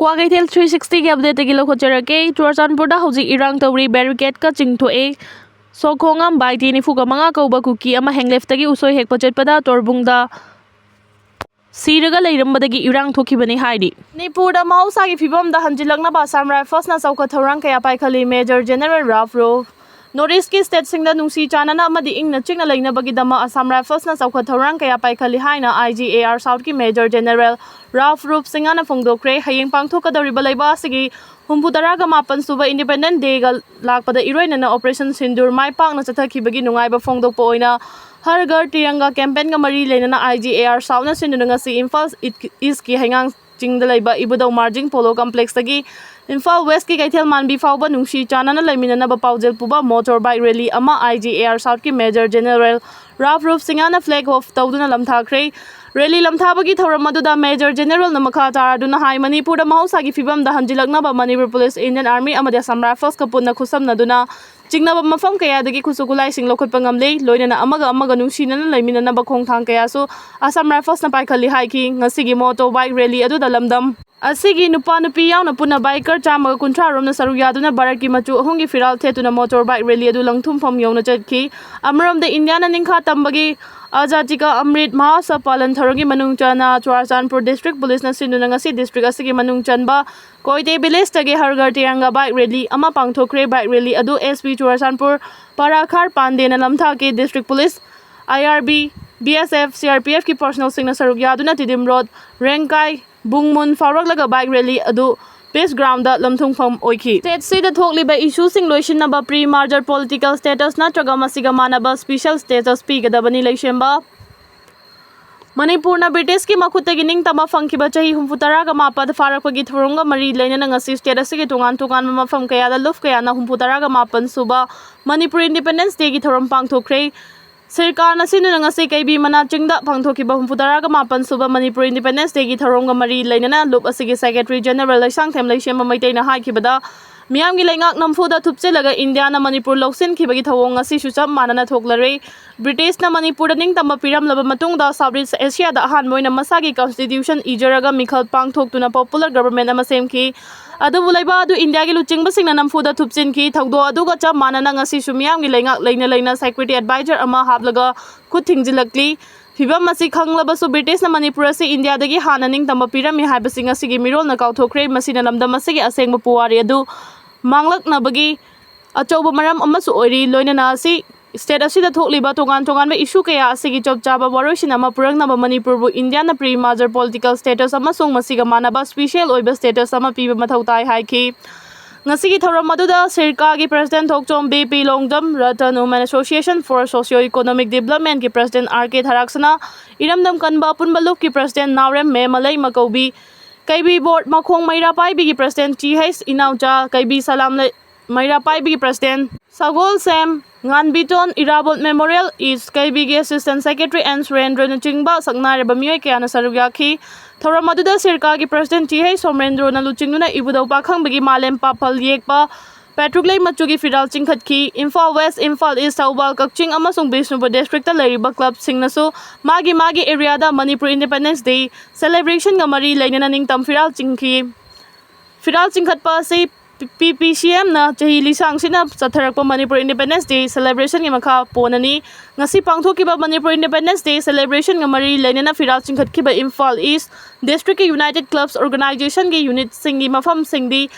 Kwagaitel 360 के update की लौखोचरके चुरचानपुरदा हौजिक इरांग तौरी barricade का चिंगथोए सोखोंगम बाइटी निफुगा मंगा कौबा कुकी अमा हेंगलेफ्तगी उसोय हेकपा चटपदा तोरबुंगदा सीरगा लेरंबदगी इरांग थोखिबनी हाइदि मणिपुरदा महौसागी फिबमदा हंजिलकनबा असम राइफल्सना चौखा थौरांग कया पाइखली मेजर जनरल राफरो नॉर्थ ईस्ट की स्टेट सिंगदा नुंसी चानना अमदि इंगना चिंगना लेनबगीदमा असम राइफल्सना चौखा थौरांग कया पाइखली हाइना IGAR साउथ की मेजर जनरल राफ रूप सिंगाना फोंदोक्रे हयेंग पांगथोकदौरिबा लैबा असिगी हुंफुतरागा मापन सुबा independent Dega लाकपदा इरोइनना operation Sindoor my पाकना चथखिबगी नुंगाइबा फोंदोकपा ओइना हर घर तिरंगा कैंपेन का मरी लेना IGAR साउथना सिंदुना ngasi इम्फाल ईस्ट की हैंगांग चिंगदा लैबा इबुदौ मार्जिंग पोलो कॉम्प्लेक्स तगी इम्फाल वेस्ट की कैथेल Manbi फाउबा नुंसी Chanana लैमिनना पाउजेल पुबा motor bike rally अमा IGAR साउथ की मेजर जनरल राफ रूप सिंगाना flag of तौदुना लमथाख्रे rally लमथाबगी थौरम अदुदा major general नमखा तारादुना हाई मणिपुरदा महौसागी फिबमदा हंजिलकनबा मणिपुर पुलिस इंडियन आर्मी अमदि असम राइफल्स का पुन्ना खुसमनदुना चिंगनबा मफम कयादगी खुसुकुलाइसिंग लोखोटपा ngamle लोइनना अमगा नुंसिनना लैमिनना खोंथांग कयासु असम राइफल्स ना पाइखली हाइकी ngasi मोटो बाइक रैली अदुदा लमदम असigi नुपा नुपी यावना पुना बाइकर चामगा कुंथ्रा रोमना सरु यादुना भारत की मचु अहुंगी फिराल थेतुना मोटर बाइक रैली अदु लंगथुमफम यौना चटकी अमरमदा इंडियाना निंखा तंबगी आजादी का अमृत महोत्सव पालन थौरंगी मनुंग चना चुरचानपुर डिस्ट्रिक्ट पुलिस ना सिंदुना ngasi डिस्ट्रिक्ट असigi मनुंग चनबा कोइते विलेज तगे हर घर तिरंगा बाइक रैली अमा पांगथोख्रे बाइक रैली अदु SP चुरचानपुर पाराखार पांडेना लमथा के district police IRB BSF CRPF की पर्सनल सिंगना सरुक यादुना तिदिम रोड रेंकाई बुंगमुन फावरकलगा बाइक रैली अदु पेस ग्राउंड लमथुंगफम ओइखी स्टेट सिदा थोकलिबा इशू सिंग लोइसिनबा प्री मार्जर पॉलिटिकल स्टेटस नत्रगा मसिगा मानबा स्पेशल स्टेटस पीगदबनी लैसेंबा मणिपुरना ब्रिटिश की मखुतगी निंगतमा फंखिबा चाही हुंफुतरागा मापद फारकपगी थोरंगा मरी लेनना ngasi स्टेट असigi तोंगान तोंगान मफम कयादा लुफ कयाना हुंफुतरागा मापन सुबा मणिपुर इंडिपेंडेंस डे की थोरम पांगथोख्रे सरकार नसिनुना ngasi कैबी मना चिंगदा पांगथोखिबा हुंफुतरागा मापन सुबा मणिपुर इंडिपेंडेंस डे की थोरंगा मरी लेनना लुप असigi सेक्रेटरी जनरल लैसांगथेम लैसेंबा मैतैना हाइखिबदा मियामगी लैंगाक नमफुदा थुपचेलगा इंडियाना मणिपुर लौसिनखिबगी थवोंग ngasi सुचम मानना थोकलरे ब्रिटिशना मणिपुर निंगतमा पिरमलबा मतुंगदा साउथ ईस्ट एशिया दा अहान मोइना मसागी कॉन्स्टिट्यूशन इजरगा मिखल पांगथोक्तुना पॉपुलर गवर्नमेंट अमा सेमखि अदुबु लैबा अदु इंडिया की लुचिंगबसिंगना नमफुदा थुपचिनखि थौदो अदुगा चम मानना ngasi सुमियामगी लैंगाक लैना सेक्रेटरी एडवाइजर अमा हाबलगा खुद थिंगजिलकली फिबम मसी खंगलबसु ब्रिटिश ना मणिपुर से इंडिया दगी हाना निंगतमा पिरमी हाइबसिंग असिगी मिरोल ना काउथोख्रे मसिना लमदम असिगी असेंगबा पुवारी अदु मांगलकनबगी अचौबा मरम अमसु ओइरी लोइनना असि स्टेट असिदा थोकलिबा तोगान तोगान इशू कया असिगी चोपचाबा वरोइसिन अमा पुरंगनबा मणिपुरबु इंडिया ना प्री माजर पॉलिटिकल स्टेटस अमसुंग मसिगा मानबा स्पेशल ओइबा स्टेटस अमा पीबा मथौ ताइ हाइखि ngasi thoram maduda sirka ki president thokchom BP longdam ratan women association for socio economic development ki president RK tharaksana iramdam kanba punbaluk ki president naurem me malai makaubi kaibi board makhong maira pai bi ki president TH inaucha kaibi salam maira pai bi ki president sagol sam nganbiton irabot memorial is kaibi ki assistant secretary and surrender chingba saknare bamioi kya na sarugakhi थोरम अदुदा सरकार की president TH Somarendra ना लुचिंगुना इबुदौ पाखंबगी मालेम पाफल येकपा पेट्रोक्ले मचुगी फिराल चिंखतखी इम्फाल वेस्ट इम्फाल ईस्ट थौबाल कक्चिंग अमसुंग बिष्णुपुर डिस्ट्रिक्ट लैरिबा क्लब सिंगनसु मागी area Manipur independence day celebration गा मरी लैनना निंगतम फिराल चिंखी फिराल चिंखतपा से PPCM ना चाही लिसांगसिना चथरकपा मणिपुर इंडिपेंडेंस डे सेलिब्रेशन की मखा पोननी ngasi पांगथोकिबा मणिपुर इंडिपेंडेंस डे सेलिब्रेशन गा मरी लैनना फिराल चिंखतखिबा इम्फाल ईस्ट डिस्ट्रिक्ट के यूनाइटेड क्लब्स ऑर्गेनाइजेशन की यूनिट सिंगी मफम सिंगदी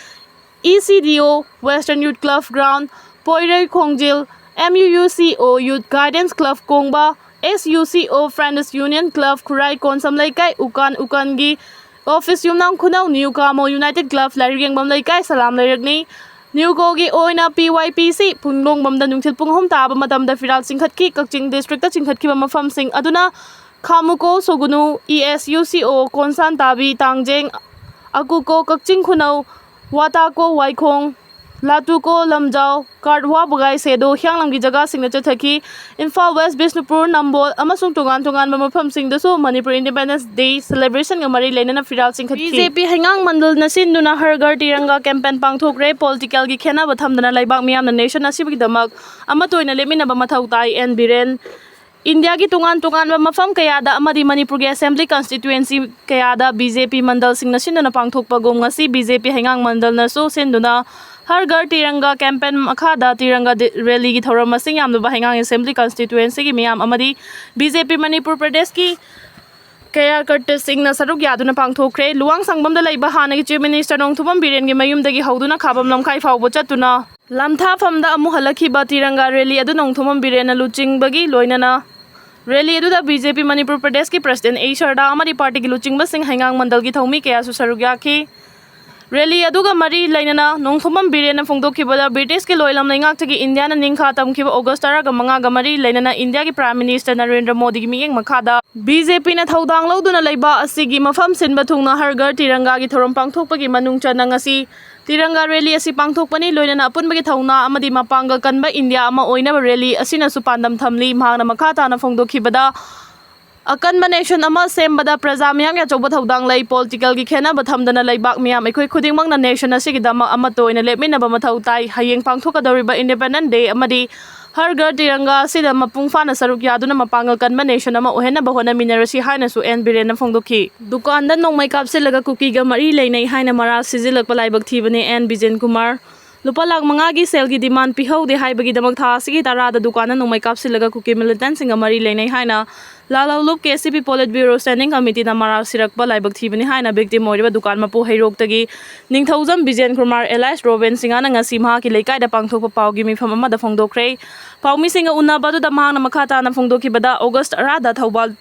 ECDO western youth club ground पोइरे खोंगजिल MUUCO youth guidance club Kongba SUCO friends union club Khurai कोनसम लैकाई उकानगी ऑफिस यूमनाम खुनाउ न्यू कामो यूनाइटेड क्लब लाइरिंग बम लैकाई सलाम लैरगनी न्यू कोगी ओइना PYPC पुंगलोंग बमदा नुंगथिल पुंगहोम ताबा मतमदा फिराल चिंखतकी कक्चिंग डिस्ट्रिक्ट चिंखतखिबा मफम सिंग अदुना खामुको सोगुनु ESUCO कोनसान ताबी तांगजेंग अकुको कक्चिंग खुनाउ वाताको वाइखोंग लाटुको लमजाओ कार्डवा बगाई सेदो ह्यांगलंगी जगह सिंग चथकी इम्फाल वेस्ट बिष्णुपुर नंबोल अमसुंग तोगान तोगान मफम सिंगदसु मणिपुर इंडिपेंडेंस डे सेलिब्रेशन गा मरी लेनना फिराल चिंखतकी BJP हैंगांग मंडल नसिनुना हर घर तिरंगा कैंपेन पांगथोक्रे पॉलिटिकल की खेना बथमदना लाइबाक मियाम नेशन असिबगी दमक अमतोइना लेमिनबा मथौ ताई N Biren India ki tungan-tungan mafam kayada amadi Manipur ki Assembly constituency kayada BJP mandal sing nasin na pangthokpa gom ngasi BJP hangang mandal na so senduna Har Ghar Tiranga campaign makhada Tiranga rally ki thoram masing yamnu ba hangang Assembly constituency ki miyam amadi BJP Manipur Pradesh ki Kaya Karte Singh na saruk yaduna pangthokre luang sangbam da laiba hana ki Chief Minister Nongthupam Biren ki mayum dagi hauduna khabam lamkhai fawbo chatuna lamtha famda amu halakhiba Tiranga rally adu Nongthupam Biren na luching bagi loinana Rally adu da BJP Manipur Pradesh ki President A Sharda amadi party ki luching basing hangang mandal ki thomi kaya su saruk yakhi Rally adu ga mari lainana Nongthupam Biren na phongdokhiba da British ki loilam laingak tagi India na ningkha tamkhiba August 9 ga manga ga mari lainana India ki Prime Minister Narendra Modi ki miyeng makhada BJP na thaudang loduna laiba asigi mafam sinba thungna Har Ghar Tiranga ki thorom pangthokpa ki manung chana ngasi Tiranga rally asi pangthokpani loinana apunba ki thauna amadi mapanggal kanba India ama oina rally asina su pandam thamli mahangna makhata na phongdokhibada akanba nation ama sembada praja miyam ya choba thaudang lai political ki khena bathamdana laibak miyam ekhoi khudingmang na nation asi ki dama ama toina lepmina ba mathau tai hayeng pangthokadoriba Independent Day amadi Har Ghar Tiranga sida mapung fana saruk yaduna mapangal kanba nation ama ohena bahona minarasi haina su en biren na phongdokhi dukan da nongmai kapsilaga kuki ga mari leinai haina mara sizilak palaibak thibane en Bijen Kumar lupa lakh manga gi sel gi demand pihau de haibagi damak tha sigi tarada dukana nongmai kapsilaga kuki militant singa mari leinai haina Lalaulup KCP Polit Bureau Standing Committee na mara sirakpa laibak thibani haina victim moiriba dukan mapu hairok tagi ningthaujam Bijen Kumar Elias Robin singa na ngasi maha ki leikai da pangthokpa pawgi mifam ama da phongdokre pawmi singa unaba da mahang na makhata na phongdokhibada August 10 da Thobal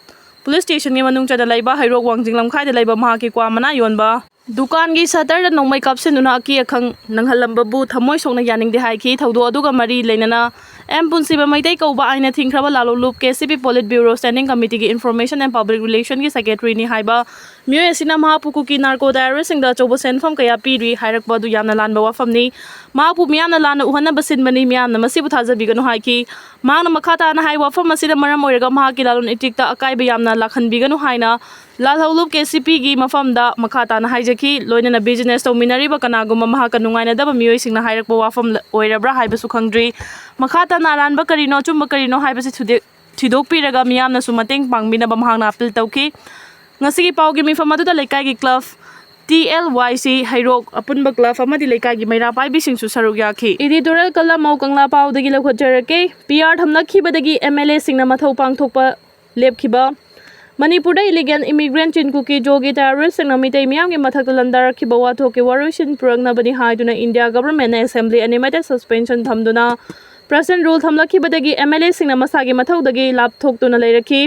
Police Station ngi manung chada laiba hairok wangjing lamkhai da laiba maha ki kwa mana yonba dukan gi satar da nongmai kapsenuna aki akhang nanghalamba bu thamoi sokna yaning de haiki thaudo aduga mari leinana Punsiba Maitai Kauba aina thingraba Lalaulup KCP Polit Bureau Standing Committee ki Information and Public Relation ki Secretary ni haiba myo asina mahapuku ki narco diarist singda chobo senfam kaya piri hairakba du yamna lanba wafam ni mahapu miyamna lana uhana basin mani miyamna masibu thajabiganu haiki mahangna makhata na hai wafam masida maram oiraga mahaki lalun itikta akaiba yamna lakhanbiganu haina Lalaulup KCP gi mafamda makhata na haijaki loinana business tawminariba kanaguma mahaka nungaina daba myo singna hairakba wafam oirabra haiba su khangdri makhata naranba karino chumba karino haibasi thidok piraga miyamna su mateng pangmina ba mahangna appeal tawki ngasigi pawgi mifam adu da leikai gi club TLYC hairok apunba club amadi leikai gi maira pai bising su saruk yakhi editorial kala mau kangla paw dagi lakhotjarake PR thamlakhibadagi MLA singna mathau pangthokpa lepkhiba Manipur da illegal immigrant chinkuki jogi terrorist singna mitai miyam gi mathakta landarakhiba wathok ki warusin purangna bani haiduna India government assembly animated suspension thamduna President rule thamlakhibadagi MLA singna masagi mathaudagi lapthoktuna leirakhi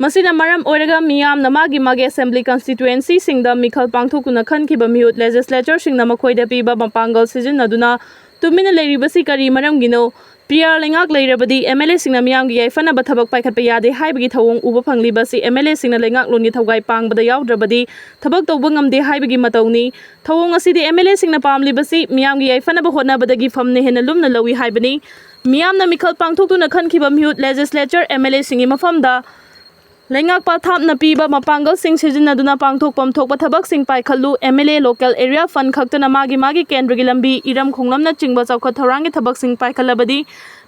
masina maram oiraga miyam namagi magi assembly constituency singda mikhal pangthokuna khankiba mihut legislature singna makhoida piba mapangal sizinaduna tumina leiribasi kari maram gino PR lengak leirabadi MLA singna miyam gi yaifana bathabak paikhatpa yade haibagi thawong uba phanglibasi MLA singna lengak longi thawgai pangbada yawdrabadi thabak tawba ngamde haibagi matawni thawong asidi MLA singna pamlibasi miyam gi yaifana ba hotnabadagi famne hena lumna lawi haibani miyam na mikhal pangthoktuna khankiba mihut legislature MLA singi mafamda lengak pathap na piba mapangal sing sizinaduna pangthokpam thokpa thabak sing paikhallu MLA local area fund khaktana magi kendra gi lambi iram khonglamna chingba chawkhat thorangi thabak sing paikhalabadi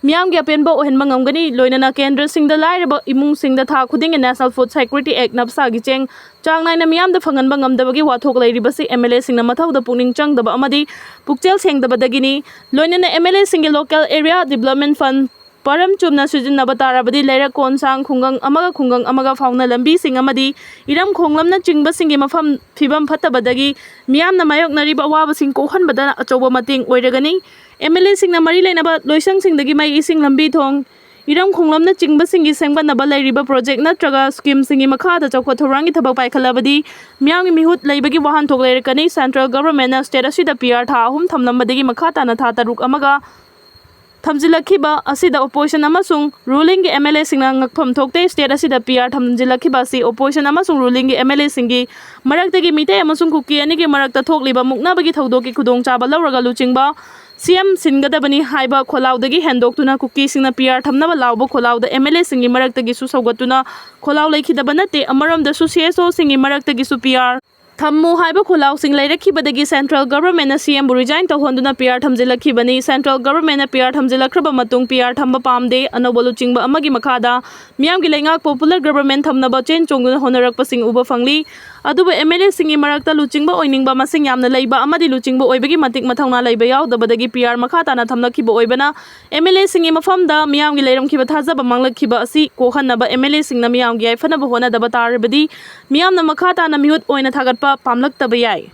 miyam gi apenba ohenba ngamgani loinana kendra singda lairaba imung singda tha khuding National Food Security Act napsa gi cheng changnaina miyam da phanganba ngamdabagi wathok lairibasi MLA singna mathauda pungning changdaba amadi pukchel sengdabadagini loinana MLA single local area development fund Param chumna sujin nabatarabadi leira konsang khungang amaga fauna lambi sing amadi iram khonglamna chingba singi mafam phibam phatabadagi miyam na mayok nariba waba sing kohan badana achoba mating oiragani MLA sing na mari leinaba loisang sing dagi mai ising lambi thong iram khonglamna chingba singi sengba naba leiriba project natraga scheme singi makhada chawkha thorangi thabak paikhalabadi miyam gi mihut leibagi wahan thok leirakani central government na state asida PR tha ahum thamlambadagi makhata na tha taruk amaga thamjilakhiba asida opposition amasung ruling gi MLA singna ngakpham thokte state asida PR thamjilakhiba si opposition amasung ruling gi MLA singi maraktagi mitai amasung kuki ani gi marakta thokliba muknabagi thaudoki khudong chaba lawraga luchingba CM singadabani haiba kholaudagi hendoktuna kuki singna PR thamnaba lawbo kholauda MLA singi maraktagi su saugatuna kholau leikhidaba nate amaramda su CSO singi maraktagi su PR Thammu haiba khulausing leirakibadagi central government na CM bu resign tawhonduna PR thamjilakibani central government na PR thamjilakraba matung PR thamba pamde anoba luchingba amagi makhada miyamgi leingak popular government thamnaba chen chongduna honarakpasing uba fangli aduba MLA singi marakta luchingba oiningba masing yamna leiba amadi luchingba oibagi matik mathangna leiba yaudabadagi PR makhata na thamnakhiba oibana MLA singi mafamda miyamgi leiramkhiba thajaba manglakhiba asi kohannaba MLA singna miyamgi aifanaba honadaba taribadi miyamna makhata na mihut oina thagat pamlak tabayai.